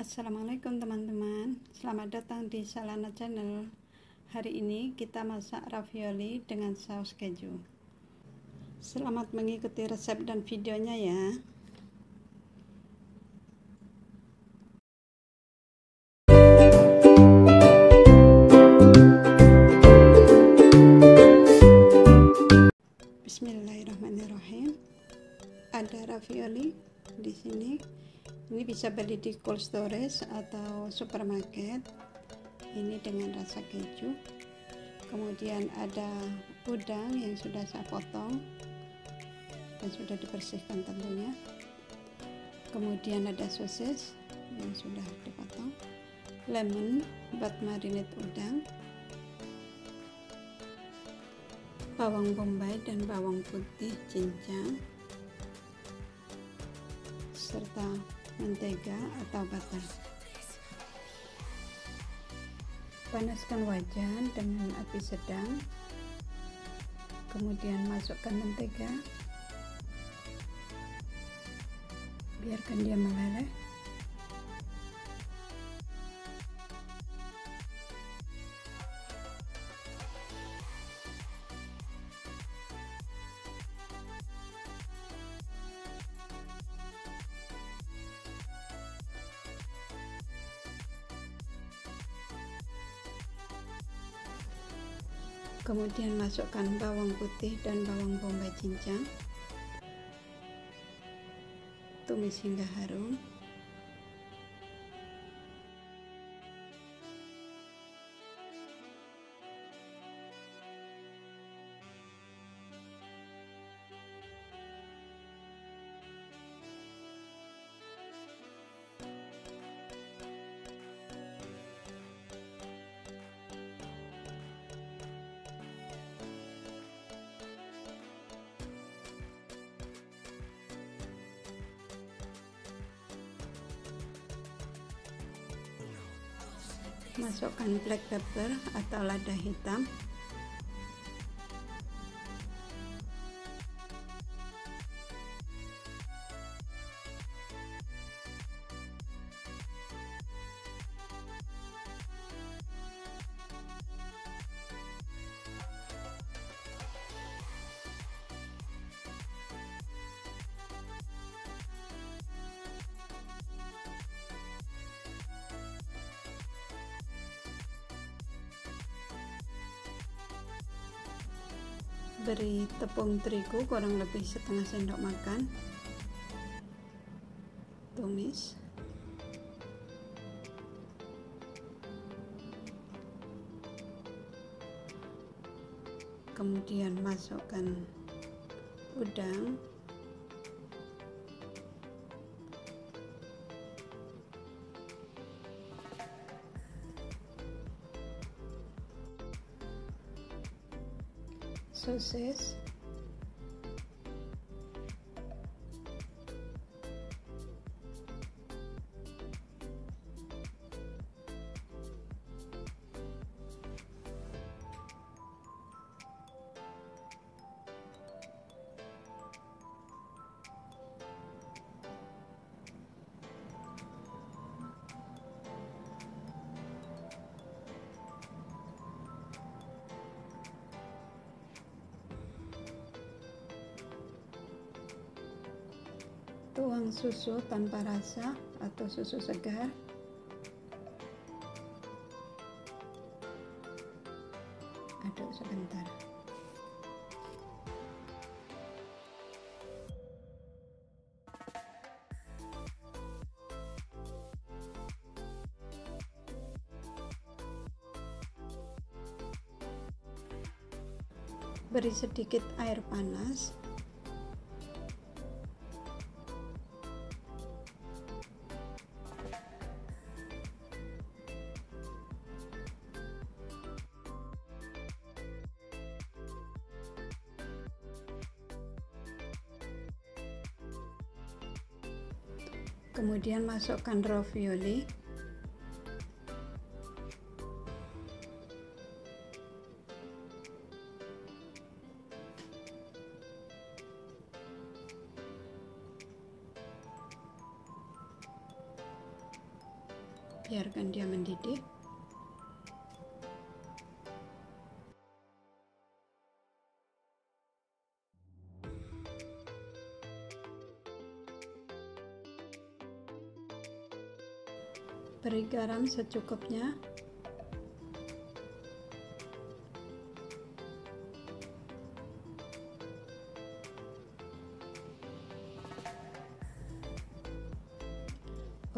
Assalamualaikum teman-teman, selamat datang di Salana Channel. Hari ini kita masak ravioli dengan saus keju. Selamat mengikuti resep dan videonya ya. Bismillahirrahmanirrahim. Ada ravioli di sini. Ini bisa beli di cold storage atau supermarket. Ini dengan rasa keju. Kemudian ada udang yang sudah saya potong dan sudah dibersihkan tentunya. Kemudian ada sosis yang sudah dipotong. Lemon buat marinate udang. Bawang bombay dan bawang putih cincang. Serta mentega atau butter. Panaskan wajan dengan api sedang, kemudian masukkan mentega, biarkan dia meleleh. Kemudian masukkan bawang putih dan bawang bombay cincang, tumis hingga harum. Masukkan black pepper atau lada hitam, beri tepung terigu kurang lebih setengah sendok makan, tumis, kemudian masukkan udang, sosis, tuang susu tanpa rasa atau susu segar, aduk sebentar. Beri sedikit air panas. Kemudian masukkan ravioli. biarkan dia mendidih. Beri garam secukupnya.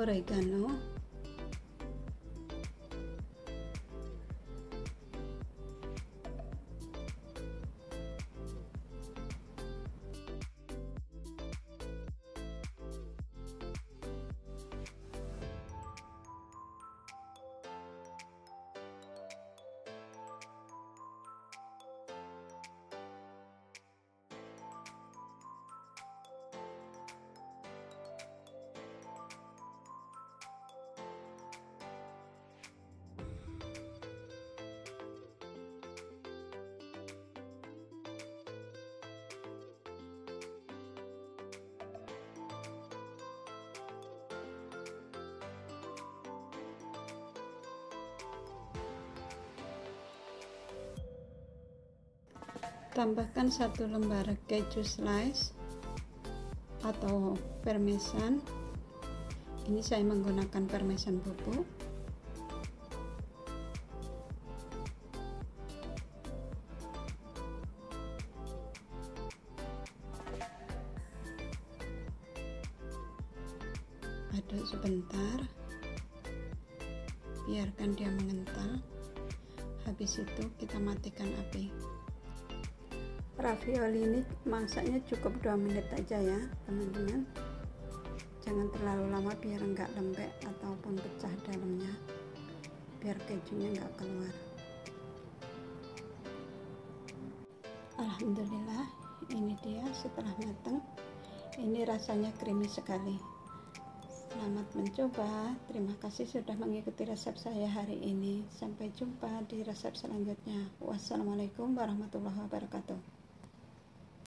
Oregano, tambahkan 1 lembar keju slice atau parmesan. Ini saya menggunakan parmesan bubuk. Aduk sebentar, biarkan dia mengental. Habis itu kita matikan api. Ravioli ini masaknya cukup 2 menit aja ya teman-teman, jangan terlalu lama biar enggak lembek ataupun pecah dalamnya, biar kejunya enggak keluar. Alhamdulillah, ini dia setelah matang. Ini rasanya creamy sekali. Selamat mencoba. Terima kasih sudah mengikuti resep saya hari ini. Sampai jumpa di resep selanjutnya. Wassalamualaikum warahmatullahi wabarakatuh.